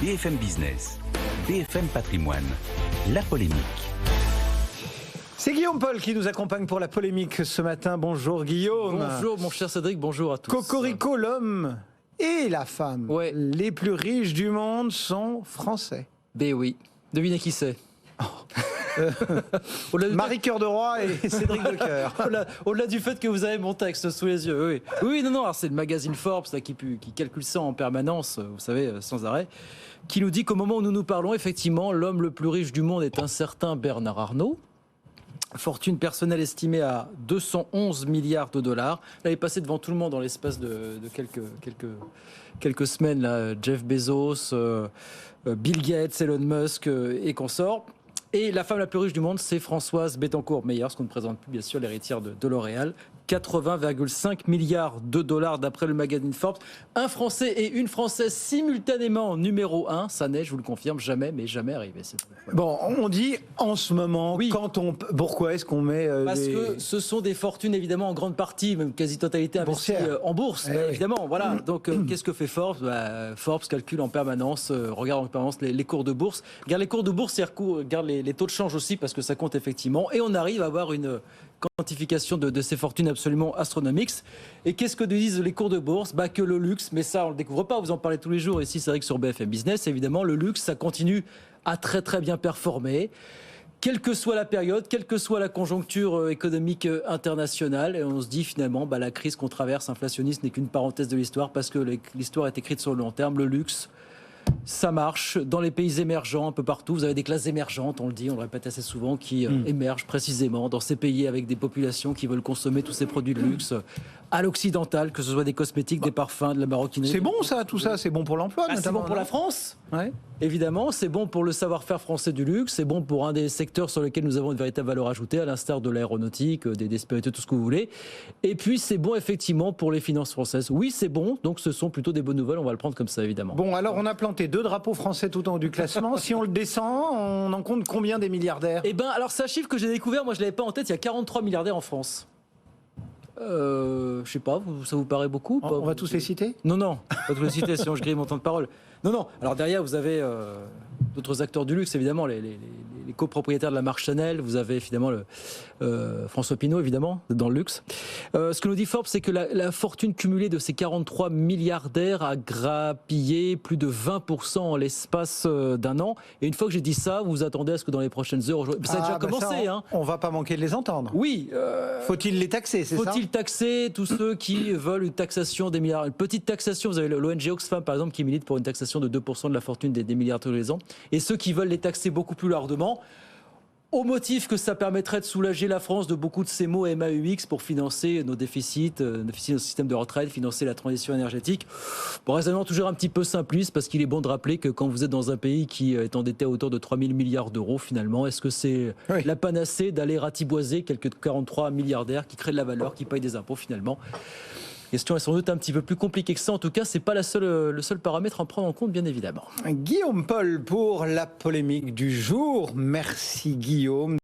BFM Business, BFM Patrimoine, la polémique. C'est Guillaume Paul qui nous accompagne pour la polémique ce matin. Bonjour Guillaume. Bonjour mon cher Cédric, bonjour à tous. Cocorico, l'homme et la femme, les plus riches du monde sont français. Ben oui, devinez qui c'est. Marie Cœur de Roi et Cédric Lecœur. Au-delà du fait que vous avez mon texte sous les yeux, oui, non, c'est le magazine Forbes là, qui calcule ça en permanence, vous savez, sans arrêt, qui nous dit qu'au moment où nous parlons, effectivement, l'homme le plus riche du monde est un certain Bernard Arnault. Fortune personnelle estimée à 211 milliards de dollars. Là, il est passé devant tout le monde dans l'espace de quelques semaines. Là, Jeff Bezos, Bill Gates, Elon Musk et consorts. Et la femme la plus riche du monde, c'est Françoise Bettencourt-Meyers, ce qu'on ne présente plus, bien sûr, l'héritière de L'Oréal. 80,5 milliards de dollars d'après le magazine Forbes. Un Français et une Française simultanément numéro 1. Ça n'est, je vous le confirme, jamais arrivé. Bon, on dit en ce moment, pourquoi est-ce qu'on met... Parce que ce sont des fortunes, évidemment, en grande partie, même quasi-totalité, investies en bourse, évidemment. Voilà. Donc, qu'est-ce que fait Forbes ? Forbes calcule en permanence, regarde en permanence les cours de bourse. Regarde les cours de bourse, regarde les taux de change aussi, parce que ça compte effectivement. Et on arrive à avoir une quantification de ces fortunes absolument astronomiques. Et qu'est-ce que disent les cours de bourse ? Que le luxe, mais ça on ne le découvre pas, vous en parlez tous les jours ici, c'est vrai que sur BFM Business, évidemment, le luxe, ça continue à très très bien performer, quelle que soit la période, quelle que soit la conjoncture économique internationale. Et on se dit finalement, la crise qu'on traverse inflationniste n'est qu'une parenthèse de l'histoire, parce que l'histoire est écrite sur le long terme. Le luxe, ça marche dans les pays émergents un peu partout. Vous avez des classes émergentes, on le répète assez souvent, qui émergent précisément dans ces pays avec des populations qui veulent consommer tous ces produits de luxe à l'occidental, que ce soit des cosmétiques, des parfums, de la maroquinerie. C'est bon ça, tout ça, c'est bon pour l'emploi notamment. C'est bon pour la France, évidemment, c'est bon pour le savoir-faire français du luxe, c'est bon pour un des secteurs sur lesquels nous avons une véritable valeur ajoutée, à l'instar de l'aéronautique, des spiritueux, tout ce que vous voulez. Et puis c'est bon effectivement pour les finances françaises. Oui, c'est bon, donc ce sont plutôt des bonnes nouvelles, on va le prendre comme ça évidemment. Bon, alors on a planté 2 drapeaux français tout en haut du classement. Si on le descend, on en compte combien des milliardaires ? Alors c'est un chiffre que j'ai découvert, moi je l'avais pas en tête, il y a 43 milliardaires en France. Je sais pas, ça vous paraît beaucoup ? On va tous les citer ? Non, pas tous les citer, sinon je grille mon temps de parole. Non. Alors derrière, vous avez d'autres acteurs du luxe, évidemment, les copropriétaires de la marque Chanel. Vous avez évidemment François Pinault, évidemment, dans le luxe. Ce que nous dit Forbes, c'est que la fortune cumulée de ces 43 milliardaires a grappillé plus de 20% en l'espace d'un an. Et une fois que j'ai dit ça, vous vous attendez à ce que dans les prochaines heures... Ça a déjà commencé. On va pas manquer de les entendre. Oui. Faut-il les taxer, c'est ça ? Faut-il taxer tous ceux qui veulent une taxation des milliards ? Une petite taxation, vous avez l'ONG Oxfam, par exemple, qui milite pour une taxation de 2% de la fortune des milliards tous les ans. Et ceux qui veulent les taxer beaucoup plus largement, au motif que ça permettrait de soulager la France de beaucoup de ces mots MAUX pour financer nos déficits, nos systèmes de retraite, financer la transition énergétique. Bon, raisonnement toujours un petit peu simpliste, parce qu'il est bon de rappeler que quand vous êtes dans un pays qui est endetté à hauteur de 3 000 milliards d'euros, finalement, est-ce que c'est la panacée d'aller ratiboiser quelques 43 milliardaires qui créent de la valeur, qui payent des impôts finalement ? La question est sans doute un petit peu plus compliquée que ça. En tout cas, c'est pas le seul paramètre à prendre en compte, bien évidemment. Guillaume Paul pour la polémique du jour. Merci Guillaume.